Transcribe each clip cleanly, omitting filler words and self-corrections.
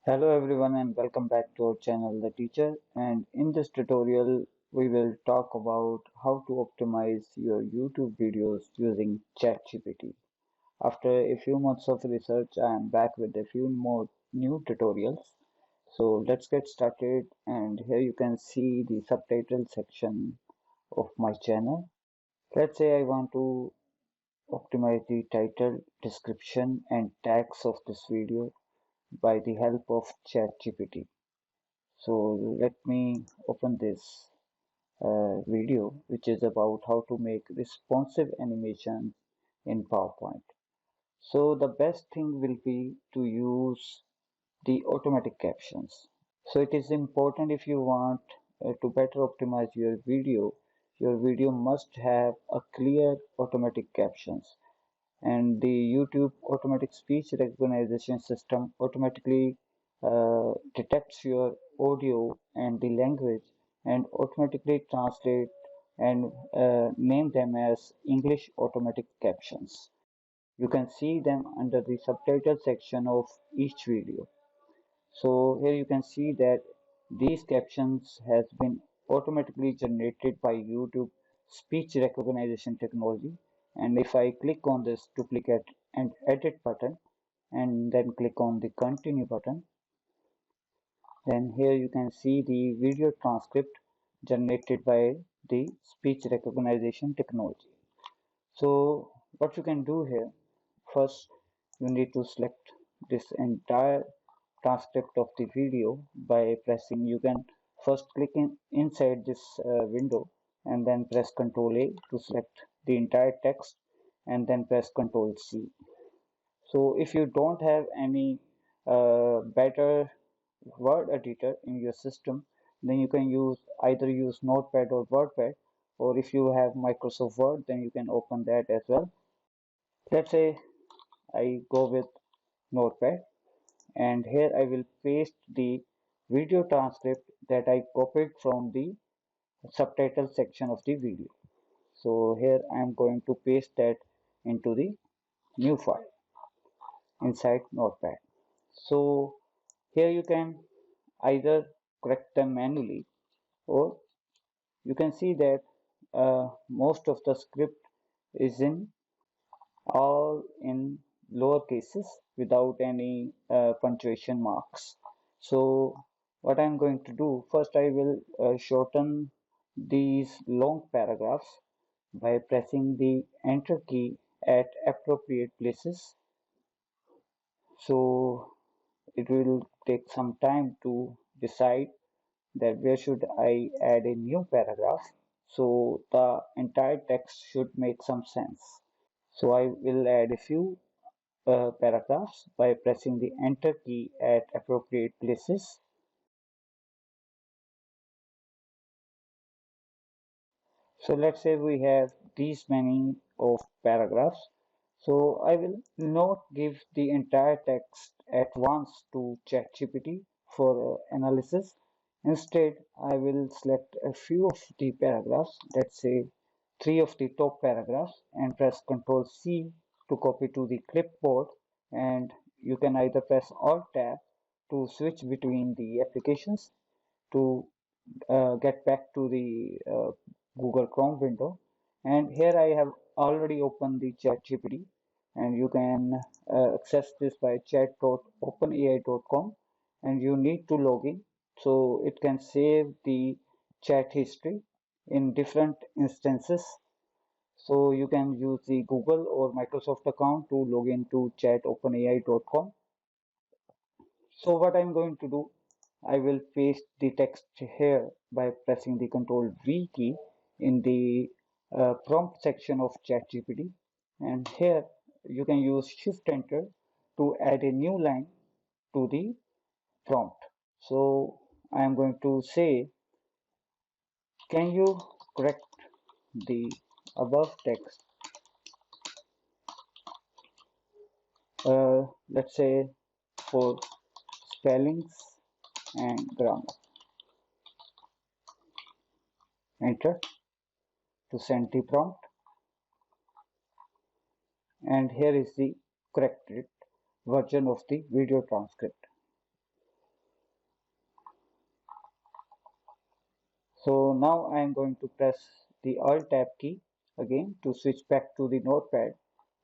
Hello everyone and welcome back to our channel The Teacher, and in this tutorial we will talk about how to optimize your YouTube videos using Chat GPT. After a few months of research I am back with a few more new tutorials. So let's get started, and here you can see the subtitle section of my channel. Let's say I want to optimize the title, description and tags of this video by the help of Chat GPT. So let me open this video, which is about how to make responsive animations in PowerPoint. So the best thing will be to use the automatic captions. So it is important, if you want to better optimize your video must have a clear automatic captions. And the YouTube automatic speech recognition system automatically detects your audio and the language and automatically translate and name them as English automatic captions. You can see them under the subtitle section of each video. So here you can see that these captions has been automatically generated by YouTube speech recognition technology. And if I click on this duplicate and edit button and then click on the continue button, then here you can see the video transcript generated by the speech recognition technology. So what you can do here, first you need to select this entire transcript of the video by pressing, you can first click inside this window and then press Ctrl A to select the entire text and then press Ctrl C. So if you don't have any better word editor in your system, then you can either use Notepad or WordPad, or if you have Microsoft Word, then you can open that as well. Let's say I go with Notepad, and here I will paste the video transcript that I copied from the subtitle section of the video. So here I am going to paste that into the new file inside Notepad. So here you can either correct them manually, or you can see that most of the script is in all in lower cases without any punctuation marks. So what I'm going to do, first I will shorten these long paragraphs by pressing the enter key at appropriate places. So it will take some time to decide that where should I add a new paragraph, so the entire text should make some sense. So I will add a few paragraphs by pressing the enter key at appropriate places. So let's say we have these many of paragraphs. So I will not give the entire text at once to ChatGPT for analysis. Instead, I will select a few of the paragraphs, let's say three of the top paragraphs, and press Ctrl C to copy to the clipboard. And you can either press Alt Tab to switch between the applications to get back to the Google Chrome window. And here I have already opened the Chat GPT, and you can access this by chat.openai.com, and you need to log in so it can save the chat history in different instances. So you can use the Google or Microsoft account to log into chat.openai.com. So what I'm going to do, I will paste the text here by pressing the Ctrl V key in the prompt section of ChatGPT, and here you can use Shift Enter to add a new line to the prompt. So I am going to say, can you correct the above text, let's say for spellings and grammar. Enter to send the prompt, and here is the corrected version of the video transcript. So now I am going to press the Alt Tab key again to switch back to the notepad,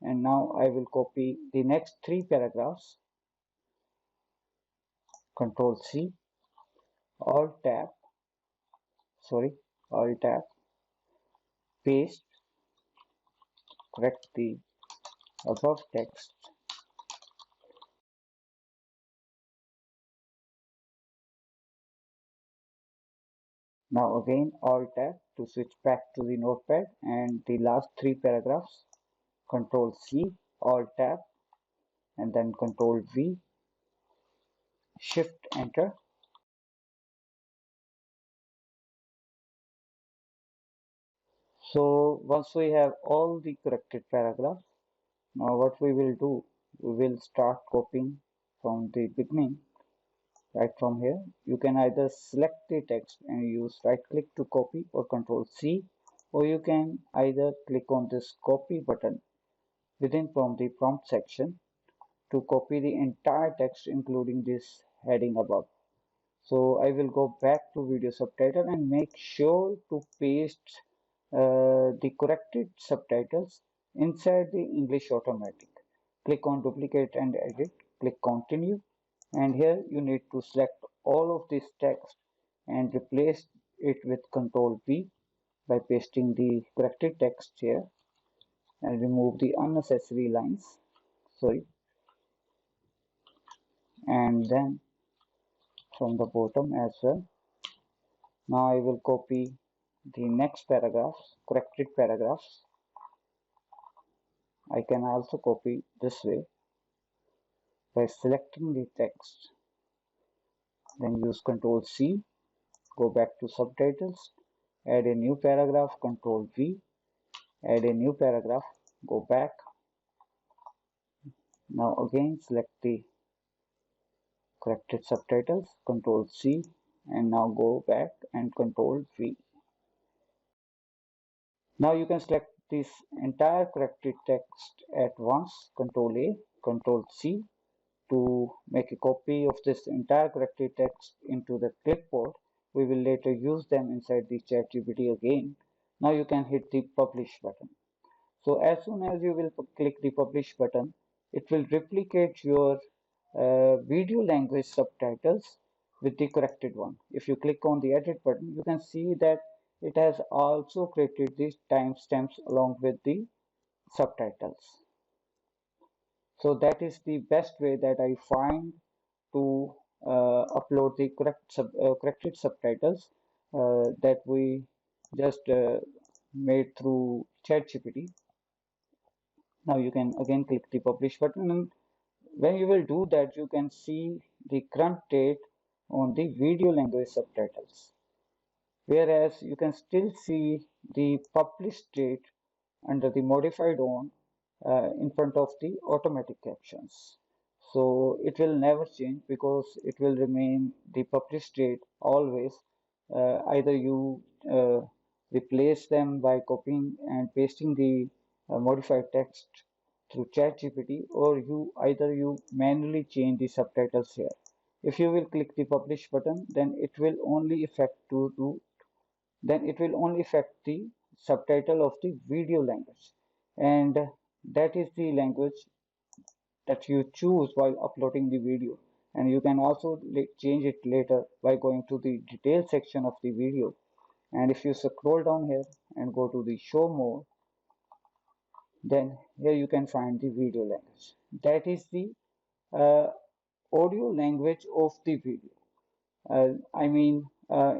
and now I will copy the next three paragraphs. Control C, Alt Tab, sorry, Alt Tab, paste, correct the above text. Now again Alt Tab to switch back to the notepad, and the last three paragraphs. Control C, Alt Tab, and then Control V, Shift Enter. So once we have all the corrected paragraphs, now what we will do, we will start copying from the beginning, right from here. You can either select the text and use right click to copy or Control C, or you can either click on this copy button within from the prompt section to copy the entire text including this heading above. So I will go back to video subtitle and make sure to paste the corrected subtitles inside the English automatic. Click on duplicate and edit, click continue, and here you need to select all of this text and replace it with Control V by pasting the corrected text here and remove the unnecessary lines. Sorry, and then from the bottom as well. Now I will copy the next paragraphs, corrected paragraphs. I can also copy this way by selecting the text, then use Control C, go back to subtitles, add a new paragraph, Control V, add a new paragraph, go back. Now again select the corrected subtitles, Control C, and now go back and Control V. Now you can select this entire corrected text at once, Control A, Control C, to make a copy of this entire corrected text into the clipboard. We will later use them inside the Chat GPT again. Now you can hit the publish button. So as soon as you will click the publish button, it will replicate your video language subtitles with the corrected one. If you click on the edit button, you can see that it has also created these timestamps along with the subtitles. So that is the best way that I find to upload the corrected subtitles that we just made through ChatGPT. Now you can again click the publish button, and when you will do that, you can see the current date on the video language subtitles, whereas you can still see the published date under the modified on in front of the automatic captions. So it will never change because it will remain the published date always. Either you replace them by copying and pasting the modified text through ChatGPT, or you manually change the subtitles here. If you will click the publish button, then it will only affect the subtitle of the video language, and that is the language that you choose while uploading the video. And you can also change it later by going to the detail section of the video, and if you scroll down here and go to the show more, then here you can find the video language. That is the uh, audio language of the video.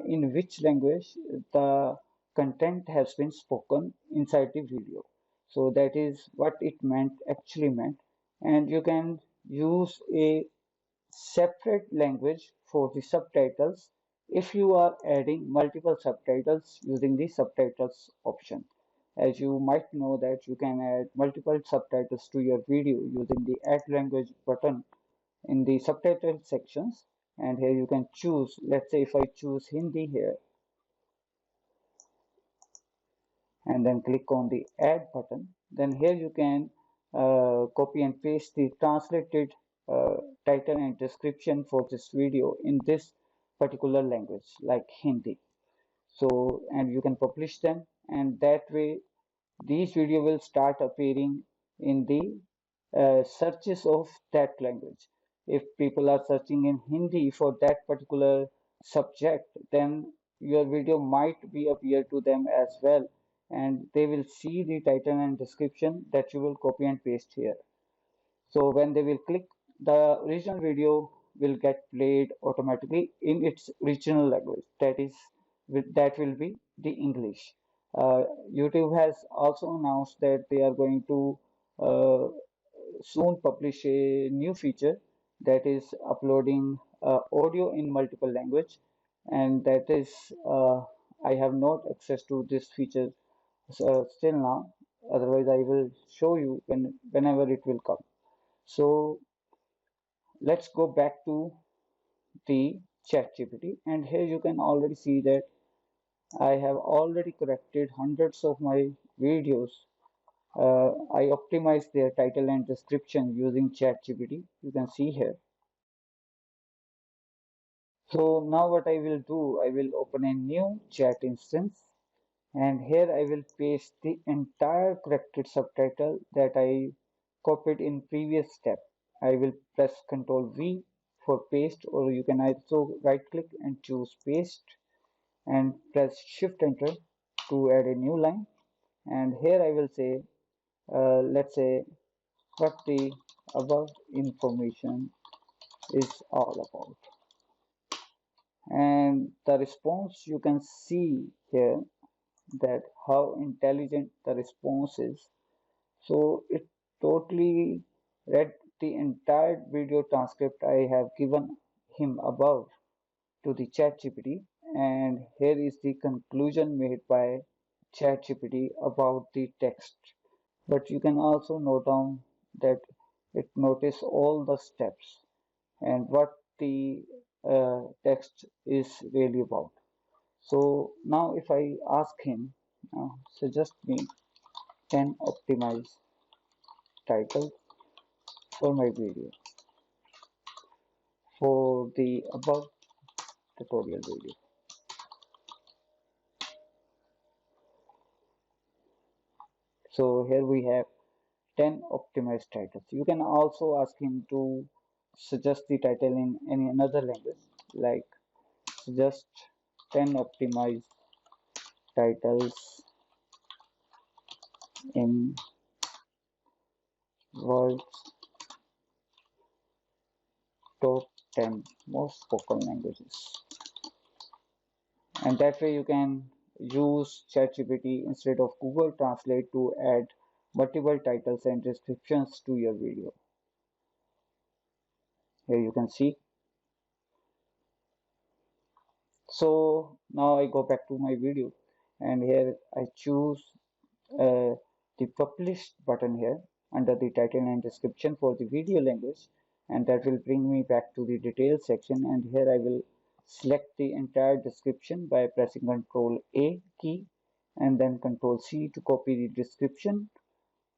In which language the content has been spoken inside the video. So that is what it actually meant. And you can use a separate language for the subtitles if you are adding multiple subtitles using the subtitles option. As you might know that you can add multiple subtitles to your video using the add language button in the subtitle sections, and here you can choose. Let's say if I choose Hindi here and then click on the add button, then here you can copy and paste the translated uh, title and description for this video in this particular language like Hindi. So, and you can publish them, and that way these video will start appearing in the searches of that language. If people are searching in Hindi for that particular subject, then your video might be appear to them as well, and they will see the title and description that you will copy and paste here. So when they will click, the original video will get played automatically in its original language. That is, that will be the English. YouTube has also announced that they are going to uh, soon publish a new feature that is uploading audio in multiple language, and that is I have not access to this feature still now. Otherwise, I will show you whenever it will come. So let's go back to the Chat GPT, and here you can already see that I have already corrected hundreds of my videos. I optimized their title and description using Chat GPT. You can see here. So now what I will do, I will open a new chat instance, and here I will paste the entire corrected subtitle that I copied in previous step. I will press Ctrl V for paste, or you can also right click and choose paste and press Shift Enter to add a new line. And here I will say, let's say what the above information is all about. And the response you can see here, that how intelligent the response is. So it totally read the entire video transcript I have given him above to the ChatGPT, and here is the conclusion made by ChatGPT about the text. But you can also note down that it notice all the steps and what the text is really about. So now if I ask him, suggest me 10 optimized titles for my video for the above tutorial video. So here we have 10 optimized titles. You can also ask him to suggest the title in any another language, like suggest 10 optimized titles in world's top 10 most spoken languages. And that way you can use ChatGPT instead of Google Translate to add multiple titles and descriptions to your video. Here you can see. So now I go back to my video, and here I choose the published button here under the title and description for the video language, and that will bring me back to the details section, and here I will select the entire description by pressing Ctrl A key and then Ctrl C to copy the description,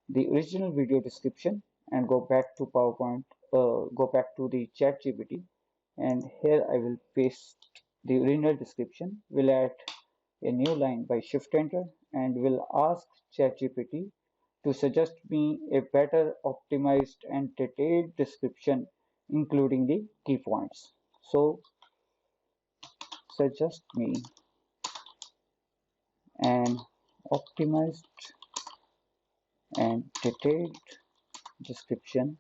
the original video description, and go back to PowerPoint, go back to the Chat GPT, and here I will paste the original description, will add a new line by Shift Enter, and will ask ChatGPT to suggest me a better optimized and detailed description including the key points. So suggest me an optimized and detailed description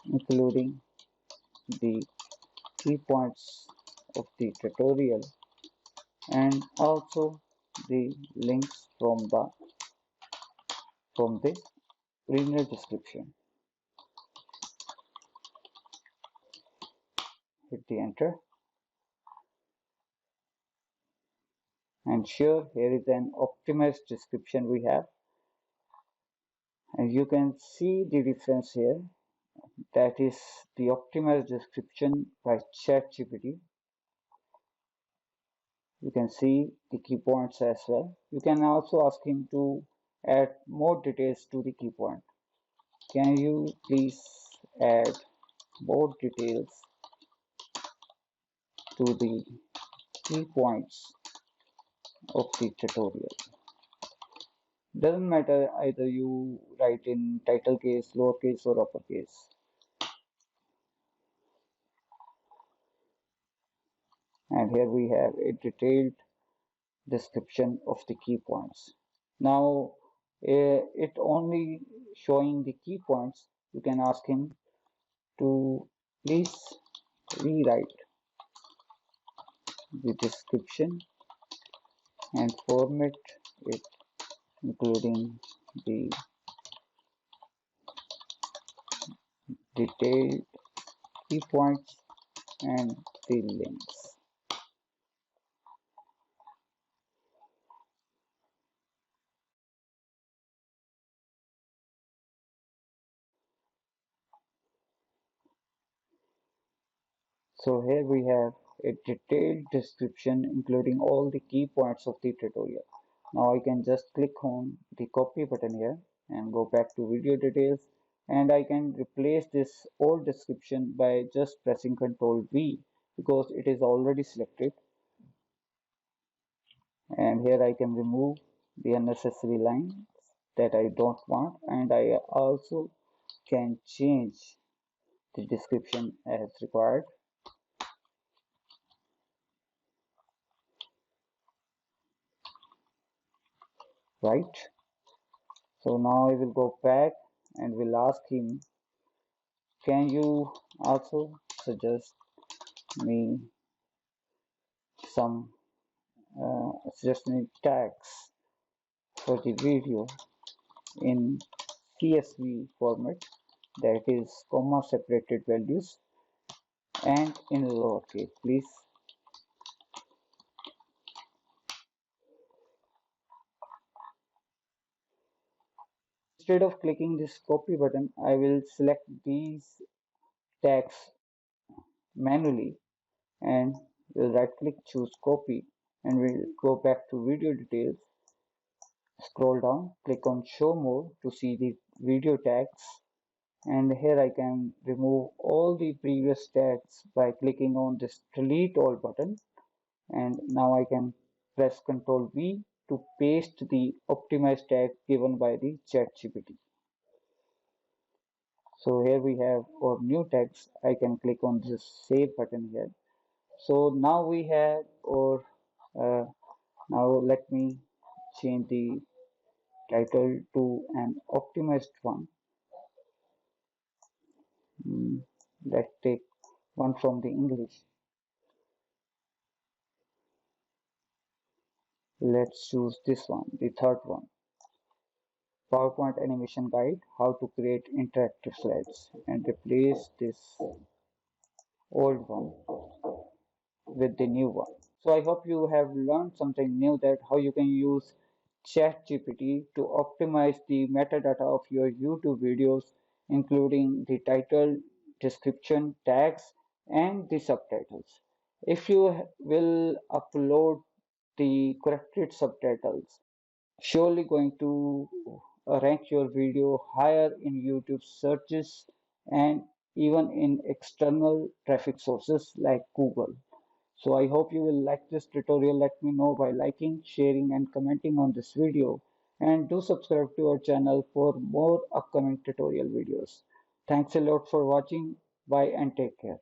including the key points of the tutorial and also the links from the original description. Hit the enter, and sure, here is an optimized description we have, and you can see the difference here. That is the optimized description by ChatGPT. You can see the key points as well. You can also ask him to add more details to the key point. Can you please add more details to the key points of the tutorial. Doesn't matter either you write in title case, lowercase or uppercase. And here we have a detailed description of the key points. Now, it only showing the key points. You can ask him to please rewrite the description and format it, including the detailed key points and the links. So here we have a detailed description including all the key points of the tutorial. Now I can just click on the copy button here and go back to video details, and I can replace this old description by just pressing Ctrl V because it is already selected. And here I can remove the unnecessary lines that I don't want, and I also can change the description as required. Right, so now I will go back and will ask him, can you also suggest me some suggested tags for the video in CSV format, that is comma separated values and in lowercase, please. Instead of clicking this copy button, I will select these tags manually and will right click, choose copy, and we'll go back to video details, scroll down, click on show more to see the video tags, and here I can remove all the previous tags by clicking on this delete all button, and now I can press Ctrl V to paste the optimized tag given by the Chat GPT. So here we have our new text. I can click on this save button here. So now we have our, now let me change the title to an optimized one. Let's take one from the English. Let's choose this one, the third one. PowerPoint animation guide, how to create interactive slides, and replace this old one with the new one. So I hope you have learned something new, that how you can use Chat GPT to optimize the metadata of your YouTube videos, including the title, description, tags, and the subtitles. If you will upload the corrected subtitles, surely going to rank your video higher in YouTube searches and even in external traffic sources like Google. So I hope you will like this tutorial. Let me know by liking, sharing and commenting on this video, and do subscribe to our channel for more upcoming tutorial videos. Thanks a lot for watching. Bye and take care.